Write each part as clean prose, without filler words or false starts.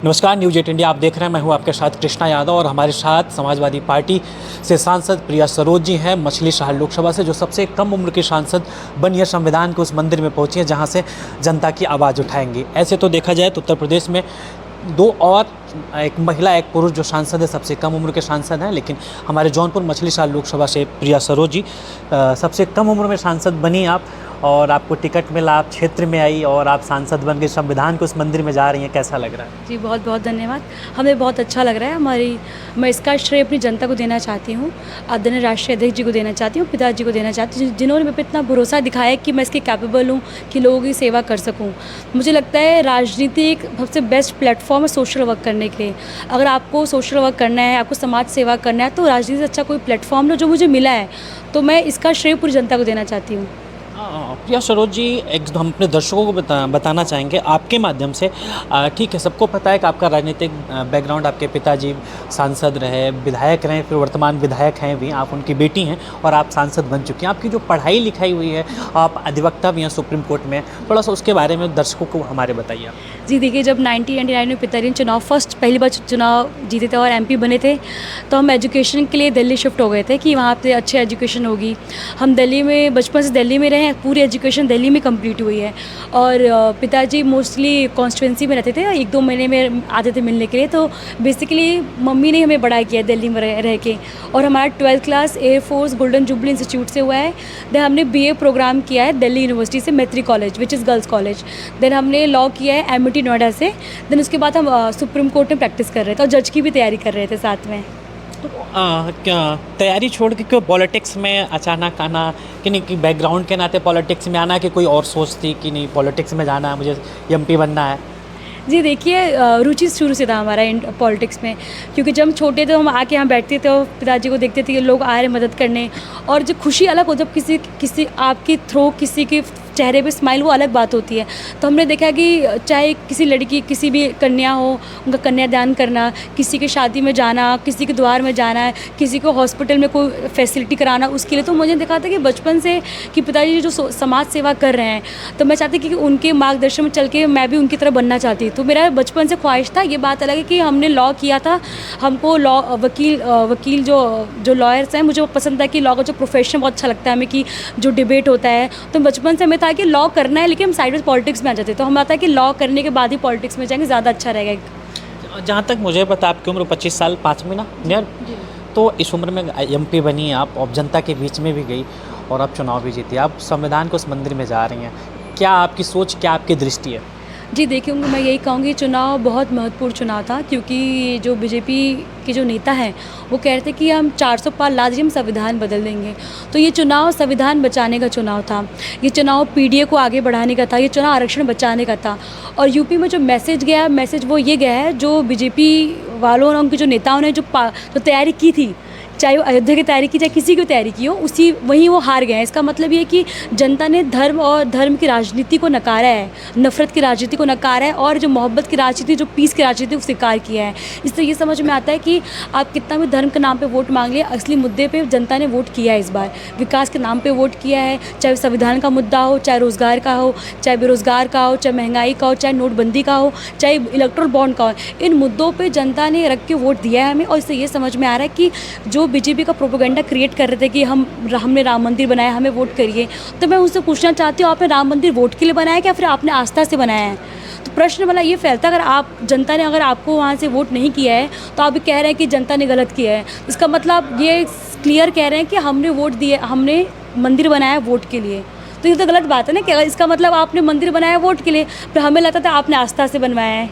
नमस्कार, news 8 India आप देख रहे हैं। मैं हूं आपके साथ कृष्णा यादव और हमारे साथ समाजवादी पार्टी से सांसद प्रिया सरोज जी हैं, मछली शहर लोकसभा से, जो सबसे कम उम्र की सांसद बनी है, संविधान के उस मंदिर में पहुंची है जहां से जनता की आवाज़ उठाएंगी। ऐसे तो देखा जाए तो उत्तर प्रदेश में दो और, एक महिला एक पुरुष जो सांसद है, सबसे कम उम्र के सांसद हैं, लेकिन हमारे जौनपुर मछली शहर लोकसभा से प्रिया सरोज जी सबसे कम उम्र में सांसद बनी आप, और आपको टिकट मिला, आप क्षेत्र में आई और आप सांसद बन के संविधान के उस मंदिर में जा रही हैं। कैसा लग रहा है? जी बहुत बहुत धन्यवाद। हमें बहुत अच्छा लग रहा है। मैं इसका श्रेय अपनी जनता को देना चाहती हूँ, आदरणीय राष्ट्रीय अध्यक्ष जी को देना चाहती हूँ, पिताजी को देना चाहती हूँ, जिन्होंने मेरे पे इतना भरोसा दिखाया कि मैं इसके कैपेबल हूँ कि लोगों की सेवा कर सकूँ। मुझे लगता है राजनीति एक सबसे बेस्ट प्लेटफॉर्म है सोशल वर्क करने के लिए। अगर आपको सोशल वर्क करना है, आपको समाज सेवा करना है, तो राजनीति से अच्छा कोई प्लेटफॉर्म नहीं जो मुझे मिला है, तो मैं इसका श्रेय पूरी जनता को देना चाहती हूँ। प्रिया सरोज जी, हम अपने दर्शकों को बताना चाहेंगे आपके माध्यम से। ठीक है, सबको पता है कि आपका राजनीतिक बैकग्राउंड, आपके पिताजी सांसद रहे, विधायक रहे, फिर वर्तमान विधायक हैं भी, आप उनकी बेटी हैं और आप सांसद बन चुकी हैं। आपकी जो पढ़ाई लिखाई हुई है, आप अधिवक्ता भी हैं सुप्रीम कोर्ट में, थोड़ा सा उसके बारे में दर्शकों को हमारे बताइए आप। जी देखिए, जब 1999 में पिताजी ने पहली बार चुनाव जीते थे और MP बने थे, तो हम एजुकेशन के लिए दिल्ली शिफ्ट हो गए थे कि वहाँ पे अच्छी एजुकेशन होगी। हम दिल्ली में, बचपन से दिल्ली में रहे, पूरी एजुकेशन दिल्ली में कंप्लीट हुई है। और पिताजी मोस्टली कॉन्स्टिट्यूंसी में रहते थे, 1-2 महीने में आते थे मिलने के लिए। तो बेसिकली मम्मी ने हमें बड़ा किया दिल्ली में रह के। और हमारा 12th class air force golden jubilee institute से हुआ है। देन हमने BA प्रोग्राम किया है दिल्ली यूनिवर्सिटी से, Maitri college which is girls college. Then हमने लॉ किया है MIT नोएडा से। देन उसके बाद हम सुप्रीम कोर्ट में प्रैक्टिस कर रहे थे और जज की भी तैयारी कर रहे थे साथ में। तो क्या तैयारी छोड़ के क्यों पॉलिटिक्स में अचानक आना, कि नहीं कि बैकग्राउंड के नाते पॉलिटिक्स में आना, कि कोई और सोच थी कि नहीं पॉलिटिक्स में जाना है, मुझे MP बनना है? जी देखिए, रुचि शुरू से था हमारा पॉलिटिक्स में, क्योंकि जब हम छोटे थे हम आके यहाँ बैठते थे और पिताजी को देखते थे कि लोग आ रहे मदद करने, और जो खुशी अलग हो जब किसी आपकी थ्रो किसी के चेहरे पे स्माइल, वो अलग बात होती है। तो हमने देखा कि चाहे किसी लड़की, किसी भी कन्या हो, उनका कन्यादान करना, किसी की शादी में जाना, किसी के द्वार में जाना है, किसी को हॉस्पिटल में कोई फैसिलिटी कराना, उसके लिए तो मुझे देखा था कि बचपन से कि पिताजी जो समाज सेवा कर रहे हैं, तो मैं चाहती कि उनके मार्गदर्शन में चल के मैं भी उनकी तरह बनना चाहती। तो मेरा बचपन से ख्वाहिश था। ये बात अलग है कि हमने लॉ किया था, हमको लॉ वकील जो लॉयर्स हैं, मुझे वो पसंद था कि लॉ का जो प्रोफेशन बहुत अच्छा लगता है हमें, कि जो डिबेट होता है। तो बचपन से हमें था कि लॉ करना है, लेकिन हम साइड में पॉलिटिक्स में आ जाते, तो हमें आता है कि लॉ करने के बाद ही पॉलिटिक्स में जाएंगे, ज़्यादा अच्छा रहेगा। जहाँ तक मुझे पता, आपकी उम्र 25 साल 5 महीना नियर, तो इस उम्र में MP बनी आप और जनता के बीच में भी गई और आप चुनाव भी जीती, आप संविधान को उस मंदिर में जा रही हैं। क्या आपकी सोच, क्या आपकी दृष्टि है? जी देखिए, मैं यही कहूँगी, चुनाव बहुत महत्वपूर्ण चुनाव था, क्योंकि जो BJP के जो नेता हैं वो कह रहे थे कि हम 400 पार ला दीजिए, हम संविधान बदल देंगे। तो ये चुनाव संविधान बचाने का चुनाव था, ये चुनाव PDA को आगे बढ़ाने का था, ये चुनाव आरक्षण बचाने का था। और यूपी में जो मैसेज वो ये गया है, जो BJP वालों और उनके जो नेताओं ने जो तैयारी की थी, चाहे वो अयोध्या की तैयारी की, चाहे किसी की तैयारी की हो, वहीं वो हार गए हैं। इसका मतलब ये है कि जनता ने धर्म की राजनीति को नकारा है, नफरत की राजनीति को नकारा है, और जो मोहब्बत की राजनीति, जो पीस की राजनीति को स्वीकार किया है। इससे ये समझ में आता है कि आप कितना भी धर्म के नाम पे वोट मांग लिया, असली मुद्दे पे जनता ने वोट किया है। इस बार विकास के नाम पे वोट किया है, चाहे संविधान का मुद्दा हो, चाहे रोज़गार का हो, चाहे बेरोज़गार का हो, चाहे महंगाई का हो, चाहे नोटबंदी का हो, चाहे इलेक्ट्रल बॉन्ड का हो। इन मुद्दों पर जनता ने रख के वोट दिया है हमें। और इससे ये समझ में आ रहा है कि जो BJP का प्रोपेगेंडा क्रिएट कर रहे थे कि हमने राम मंदिर बनाया, हमें वोट करिए, तो मैं उनसे पूछना चाहती हूँ, आपने राम मंदिर वोट के लिए बनाया क्या, फिर आपने आस्था से बनाया है? तो प्रश्न वाला ये फैलता, जनता ने अगर आपको वहाँ से वोट नहीं किया है, तो आप भी कह रहे हैं कि जनता ने गलत किया है। इसका मतलब ये क्लियर कह रहे हैं कि हमने वोट दिए, हमने मंदिर बनाया वोट के लिए। तो ये तो गलत बात है ना, कि इसका मतलब आपने मंदिर बनाया वोट के लिए, फिर हमें लगता था आपने आस्था से बनवाया है।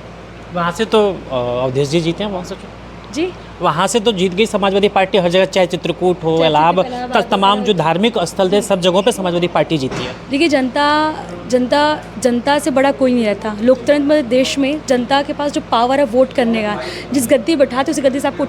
वहाँ से तो अवधेश जी जीते हैं, वहाँ से जी वहाँ से तो जीत गई समाजवादी पार्टी हर जगह, चाहे चित्रकूट हो, इलाहाबाद, तमाम जो धार्मिक स्थल थे, सब जगहों पे समाजवादी पार्टी जीती है। देखिए, जनता से बड़ा कोई नहीं रहता। लोकतंत्र में, देश में जनता के पास जो पावर है वोट करने का, जिस गद्दी बैठाते उस गद्दी से आपको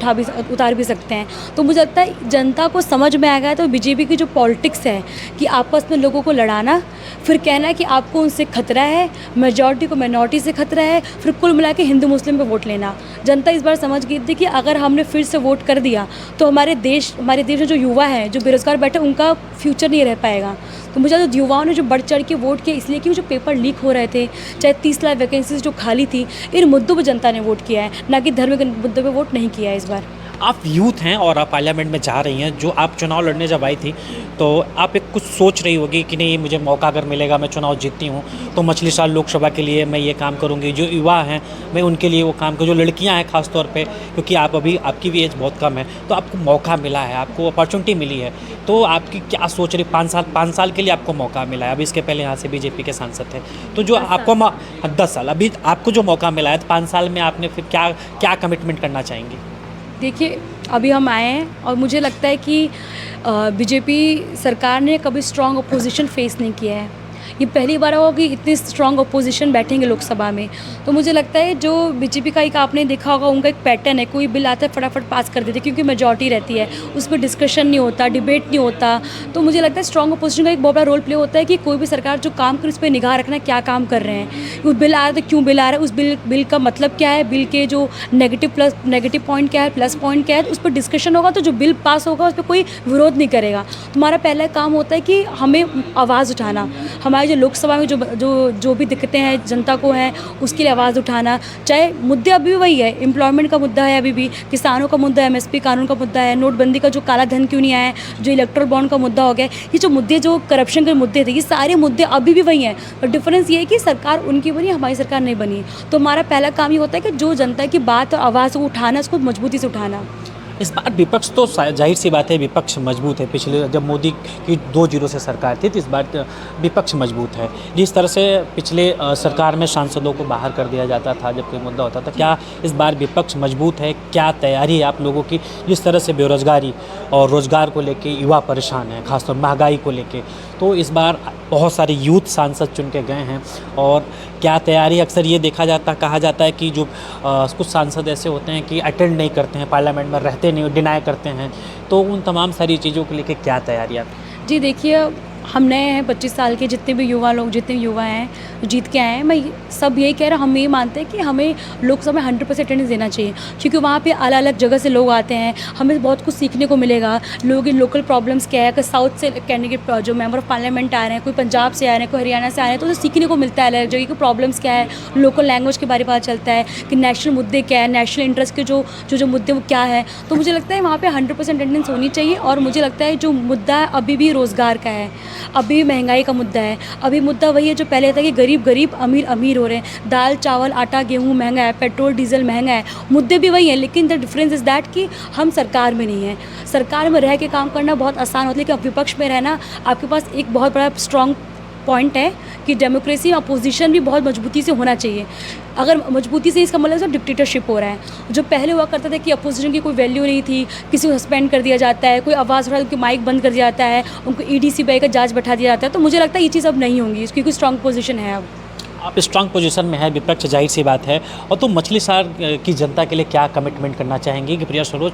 उतार भी सकते हैं। तो मुझे लगता है जनता को समझ में आ गया। तो BJP की जो पॉलिटिक्स है कि आपस में लोगों को लड़ाना, फिर कहना कि आपको उनसे खतरा है, मेजॉरिटी को माइनॉरिटी से खतरा है, फिर कुल मिला के हिंदू मुस्लिम पे वोट लेना। जनता इस बार समझ गई थी कि अगर हमने उन्होंने फिर से वोट कर दिया तो हमारे देश में जो युवा हैं, जो बेरोज़गार बैठे, उनका फ्यूचर नहीं रह पाएगा। तो मुझे लगता है युवाओं ने जो बढ़ चढ़ के वोट किया, इसलिए कि जो पेपर लीक हो रहे थे, चाहे 30 लाख वैकेंसीज जो खाली थी, इन मुद्दों पर जनता ने वोट किया है, ना कि धर्म के मुद्दों पर वोट नहीं किया है इस बार। आप यूथ हैं और आप पार्लियामेंट में जा रही हैं, जो आप चुनाव लड़ने जब आई थी तो आप एक कुछ सोच रही होगी कि नहीं, मुझे मौका अगर मिलेगा, मैं चुनाव जीतती हूँ तो मछली शहर लोकसभा के लिए मैं ये काम करूँगी, जो युवा हैं मैं उनके लिए वो काम करूँ, जो लड़कियाँ हैं ख़ास तौर पे, क्योंकि आप अभी आपकी भी एज बहुत कम है, तो आपको मौका मिला है, आपको अपॉर्चुनिटी मिली है, तो आपकी क्या सोच रही? 5 साल के लिए आपको मौका मिला है। अभी इसके पहले यहाँ से बीजेपी के सांसद थे, तो जो आपको 10 साल अभी आपको जो मौका मिला है, तो 5 साल में आपने फिर क्या क्या कमिटमेंट करना चाहेंगी? देखिए, अभी हम आए हैं और मुझे लगता है कि बीजेपी सरकार ने कभी स्ट्रॉन्ग अपोजिशन फेस नहीं किया है। ये पहली बार होगा कि इतनी स्ट्रॉन्ग अपोजिशन बैठेंगे लोकसभा में। तो मुझे लगता है जो बीजेपी का एक आपने देखा होगा, उनका एक पैटर्न है, कोई बिल आता है फटाफट पास कर देते, क्योंकि मेजॉरिटी रहती है, उस पर डिस्कशन नहीं होता, डिबेट नहीं होता। तो मुझे लगता है स्ट्रॉन्ग अपोजिशन का एक बहुत बड़ा रोल प्ले होता है कि कोई भी सरकार जो काम करे उस पर निगाह रखना, क्या काम कर रहे हैं, उस बिल आ रहा है तो क्यों बिल आ रहा है, उस बिल का मतलब क्या है, बिल के जो नेगेटिव पॉइंट क्या है, प्लस पॉइंट क्या है, उस पर डिस्कशन होगा। तो जो बिल पास होगा उस पर कोई विरोध नहीं करेगा। तुम्हारा पहला काम होता है कि हमें आवाज़ उठाना, हमारे जो लोकसभा में जो भी दिक्कतें हैं जनता को हैं, उसके लिए आवाज़ उठाना। चाहे मुद्दे अभी भी वही है, एम्प्लॉयमेंट का मुद्दा है, अभी भी किसानों का मुद्दा है, एमएसपी कानून का मुद्दा है, नोटबंदी का जो काला धन क्यों नहीं आया है, जो इलेक्ट्रल बॉन्ड का मुद्दा हो गया, ये जो मुद्दे, जो करप्शन के मुद्दे थे, ये सारे मुद्दे अभी भी वही हैं। और डिफरेंस ये है कि सरकार उनकी बनी, हमारी सरकार नहीं बनी। तो हमारा पहला काम ये होता है कि जो जनता की बात और आवाज़ को उठाना, उसको मजबूती से उठाना। इस बार विपक्ष तो जाहिर सी बात है, विपक्ष मजबूत है। पिछले जब मोदी की 2-0 से सरकार थी, तो इस बार विपक्ष मजबूत है। जिस तरह से पिछले सरकार में सांसदों को बाहर कर दिया जाता था जब कोई मुद्दा होता था, क्या इस बार विपक्ष मजबूत है? क्या तैयारी है आप लोगों की? जिस तरह से बेरोज़गारी और रोज़गार को लेके युवा परेशान है, खासतौर महंगाई को लेके, तो इस बार बहुत सारे यूथ सांसद चुन के गए हैं, और क्या तैयारी? अक्सर ये कहा जाता है कि जो कुछ सांसद ऐसे होते हैं कि अटेंड नहीं करते हैं, पार्लियामेंट में रहते नहीं, डिनाई करते हैं, तो उन तमाम सारी चीज़ों को लेके क्या तैयारी आप? जी देखिए, हम नए हैं, 25 साल के जितने भी युवा हैं जीत के आए हैं, मैं सब यही कह रहा हूँ, हम ये मानते हैं कि हमें लोकसभा में 100% अटेंडेंस देना चाहिए, क्योंकि वहाँ पे अलग अलग जगह से लोग आते हैं, हमें बहुत कुछ सीखने को मिलेगा। लोगों की लोकल प्रॉब्लम्स क्या है, अगर साउथ से कैंडिडेट जो मेंबर ऑफ पार्लियामेंट आ रहे हैं, कोई पंजाब से आ रहे हैं, कोई हरियाणा से आ रहे हैं, तो उसे सीखने को मिलता है अलग जगह की प्रॉब्लम्स क्या है, लोकल लैंग्वेज के बारे में पता चलता है कि नेशनल मुद्दे क्या है, नेशनल इंटरेस्ट के जो मुद्दे वो क्या है। तो मुझे लगता है वहाँ पर 100% अटेंडेंस होनी चाहिए। और मुझे लगता है जो मुद्दा है अभी भी रोज़गार का है, अभी महंगाई का मुद्दा है, अभी मुद्दा वही है जो पहले था कि गरीब गरीब अमीर हो रहे हैं। दाल चावल आटा गेहूँ महंगा है, पेट्रोल डीजल महंगा है, मुद्दे भी वही हैं, लेकिन द डिफरेंस इज़ दैट कि हम सरकार में नहीं हैं। सरकार में रह के काम करना बहुत आसान होता है, लेकिन विपक्ष में रहना, आपके पास एक बहुत बड़ा स्ट्रॉन्ग पॉइंट है कि डेमोक्रेसी में अपोजिशन भी बहुत मजबूती से होना चाहिए। अगर मजबूती से, इसका मतलब डिक्टेटरशिप हो रहा है। जो पहले हुआ करता था कि अपोजिशन की कोई वैल्यू नहीं थी, किसी को सस्पेंड कर दिया जाता है, कोई आवाज़ उठा उनकी माइक बंद कर दिया जाता है, उनको ईडी सीबीआई का जांच बैठा दिया जाता है। तो मुझे लगता है ये चीज़ अब नहीं होंगी, इसकी कोई स्ट्रॉन्ग पोजीशन है अब। आप स्ट्रांग पोजीशन में है, विपक्ष जाहिर सी बात है। और तो मछली शहर की जनता के लिए क्या कमिटमेंट करना चाहेंगी कि प्रिया सरोज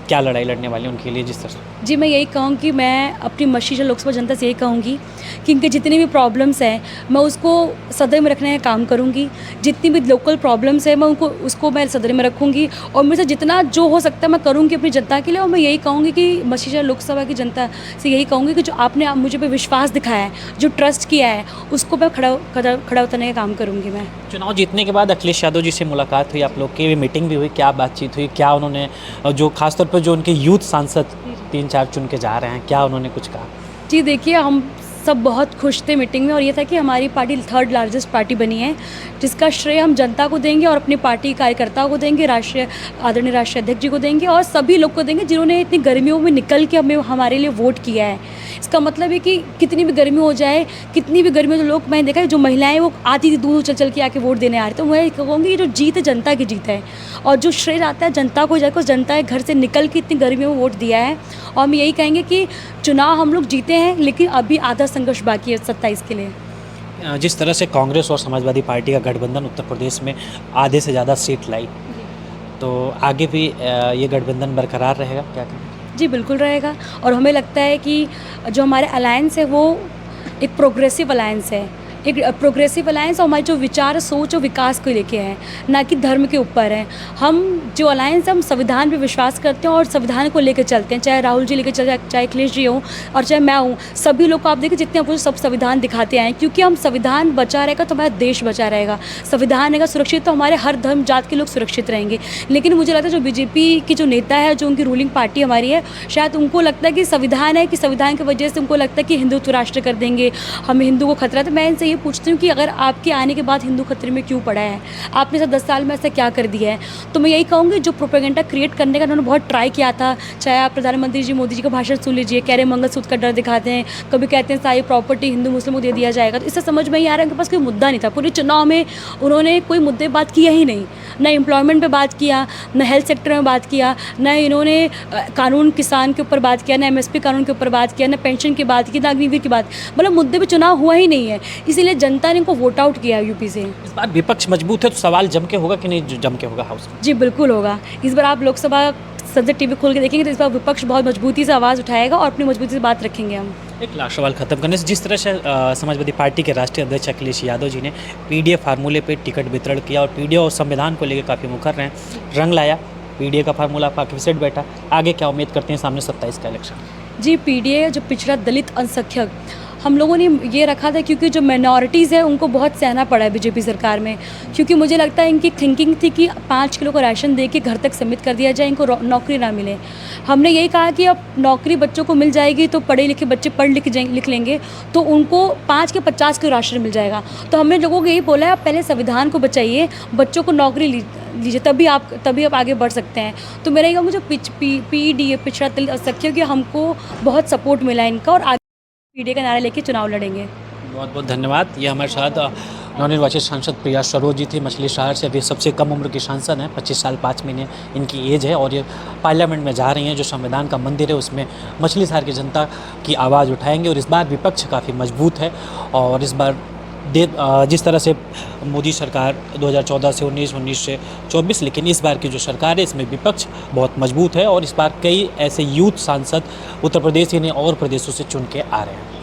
क्या लड़ाई लड़ने वाली उनके लिए? जिस तरह जी, मैं यही कहूँगी, मैं अपनी मछली शहर लोकसभा जनता से यही कहूँगी कि इनके जितनी भी प्रॉब्लम्स हैं, मैं उसको सदर में रखने का काम करूँगी। जितनी भी लोकल प्रॉब्लम्स है, मैं उसको मैं सदर में रखूँगी, और मेरे से जितना जो हो सकता है मैं करूँगी अपनी जनता के लिए। और मैं यही कहूँगी कि मछली शहर लोकसभा की जनता से यही कहूँगी कि जो आपने मुझे पे विश्वास दिखाया है, जो ट्रस्ट किया है, उसको मैं खड़ा उतरने का काम करूँगी। मैं चुनाव जीतने के बाद अखिलेश यादव जी से मुलाकात हुई, आप लोग की मीटिंग भी हुई, क्या बातचीत हुई? क्या उन्होंने, जो खासतौर पर जो उनके यूथ सांसद 3-4 चुन के जा रहे हैं, क्या उन्होंने कुछ कहा? जी देखिए, हम सब बहुत खुश थे मीटिंग में, और ये था कि हमारी पार्टी 3rd लार्जेस्ट पार्टी बनी है, जिसका श्रेय हम जनता को देंगे और अपनी पार्टी कार्यकर्ताओं को देंगे, आदरणीय राष्ट्रीय अध्यक्ष जी को देंगे, और सभी लोग को देंगे जिन्होंने इतनी गर्मियों में निकल के हमारे लिए वोट किया है। इसका मतलब है कि कितनी भी गर्मी हो जाए, कितनी भी गर्मी हो, जो लोग, मैंने देखा है जो महिलाएं वो आती थी दूर चल के आके वोट देने आ रही, तो मैं कहूँगी ये जो जीत है जनता की जीत है, और जो श्रेय आता है जनता को, जाकर जनता घर से निकल के इतनी गर्मियों में वोट दिया है। और हम यही कहेंगे कि चुनाव हम लोग जीते हैं, लेकिन अभी आधा संघर्ष बाकी है 27 के लिए। जिस तरह से कांग्रेस और समाजवादी पार्टी का गठबंधन उत्तर प्रदेश में आधे से ज़्यादा सीट लाई, तो आगे भी ये गठबंधन बरकरार रहेगा, क्या कहें? जी बिल्कुल रहेगा, और हमें लगता है कि जो हमारे अलायंस है वो एक प्रोग्रेसिव अलायंस है, एक प्रोग्रेसिव अलायंस और हमारी जो विचार सोच और विकास को लेके है, ना कि धर्म के ऊपर है। हम जो अलायंस है हम संविधान पे विश्वास करते हैं और संविधान को लेकर चलते हैं, चाहे राहुल जी लेकर चले, चाहे अखिलेश जी हों और चाहे मैं हूँ। सभी लोग को आप देखिए जितने अपोजिट सब संविधान दिखाते हैं, क्योंकि हम संविधान बचा रहेगा तो हमारा देश बचा रहेगा। संविधान रहेगा सुरक्षित तो हमारे हर धर्म जात के लोग सुरक्षित रहेंगे। लेकिन मुझे लगता है जो बीजेपी की जो नेता है, जो उनकी रूलिंग पार्टी हमारी है, शायद उनको लगता है कि संविधान है, कि संविधान की वजह से उनको लगता है कि हिंदुत्व राष्ट्र कर देंगे, हमें हिंदू को खतरा। तो मैं इनसे ये पूछती हूँ कि अगर आपके आने के बाद हिंदू खतरे में क्यों पड़ा है? आपने सब 10 साल में ऐसा क्या कर दिया है? तो मैं यही कहूँगी जो प्रोपेगेंडा क्रिएट करने का उन्होंने बहुत ट्राई किया था, चाहे आप प्रधानमंत्री जी मोदी जी का भाषण सुन लीजिए, कह रहे मंगलसूत्र का डर दिखाते हैं, कभी कहते हैं सारी प्रॉपर्टी हिंदू मुस्लिम को दे दिया जाएगा। तो इससे समझ में ही आ रहा है उनके पास कोई मुद्दा नहीं था। पूरे चुनाव में उन्होंने कोई मुद्दे बात किया ही नहीं, ना एम्प्लॉयमेंट पे बात किया, ना हेल्थ सेक्टर में बात किया, ना इन्होंने कानून किसान के ऊपर बात किया, ना एमएसपी कानून के ऊपर बात किया, ना पेंशन की बात की, ना अग्निवीर की बात। मतलब मुद्दे पे चुनाव हुआ ही नहीं है, इसीलिए जनता ने इनको वोट आउट किया यूपी से। इस बार विपक्ष मजबूत है तो सवाल जम के होगा कि नहीं जम के होगा हाउस में? जी बिल्कुल होगा। इस बार आप लोकसभा संसद टीवी खोल के देखेंगे तो इस बार विपक्ष बहुत मजबूती से आवाज़ उठाएगा और अपनी मजबूती से बात रखेंगे हम। एक लास्ट सवाल खत्म करने से, जिस तरह से समाजवादी पार्टी के राष्ट्रीय अध्यक्ष अखिलेश यादव जी ने पीडीए फार्मूले पे टिकट वितरण किया और पीडीए और संविधान को लेकर काफ़ी मुखर रहे, रंग लाया, पीडीए का फार्मूला काफ़ी सेट बैठा, आगे क्या उम्मीद करते हैं सामने 27 का इलेक्शन? जी पीडीए जो पिछड़ा दलित अल्पसंख्यक हम लोगों ने ये रखा था, क्योंकि जो माइनॉरिटीज़ है उनको बहुत सहना पड़ा है बीजेपी सरकार में। क्योंकि मुझे लगता है इनकी थिंकिंग थी कि 5 किलो का राशन दे के घर तक सीमित कर दिया जाए, इनको नौकरी ना मिले। हमने यही कहा कि अब नौकरी बच्चों को मिल जाएगी तो पढ़े लिखे बच्चे पढ़ लिख लेंगे तो उनको 5 के 50 किलो राशन मिल जाएगा। तो हमने लोगों को यही बोला है आप पहले संविधान को बचाइए, बच्चों को नौकरी लीजिए, तभी आप आगे बढ़ सकते हैं। तो मेरा ये कहूँगा जो पीडीए पिछड़ा दलित अल्पसंख्यक कि हमको बहुत सपोर्ट मिला इनका और आगे पीडीए का नारा लेके चुनाव लड़ेंगे। बहुत बहुत धन्यवाद। ये हमारे साथ नवनिर्वाचित सांसद प्रिया सरोज जी थी, मछली शहर से। अभी सबसे कम उम्र की सांसद हैं, 25 साल 5 महीने इनकी एज है और ये पार्लियामेंट में जा रही हैं। जो संविधान का मंदिर है उसमें मछली शहर की जनता की आवाज़ उठाएंगे और इस बार विपक्ष काफ़ी मजबूत है। और इस बार जिस तरह से मोदी सरकार 2014 से 19 से 24, लेकिन इस बार की जो सरकार है इसमें विपक्ष बहुत मजबूत है और इस बार कई ऐसे यूथ सांसद उत्तर प्रदेश यानी और प्रदेशों से चुन के आ रहे हैं।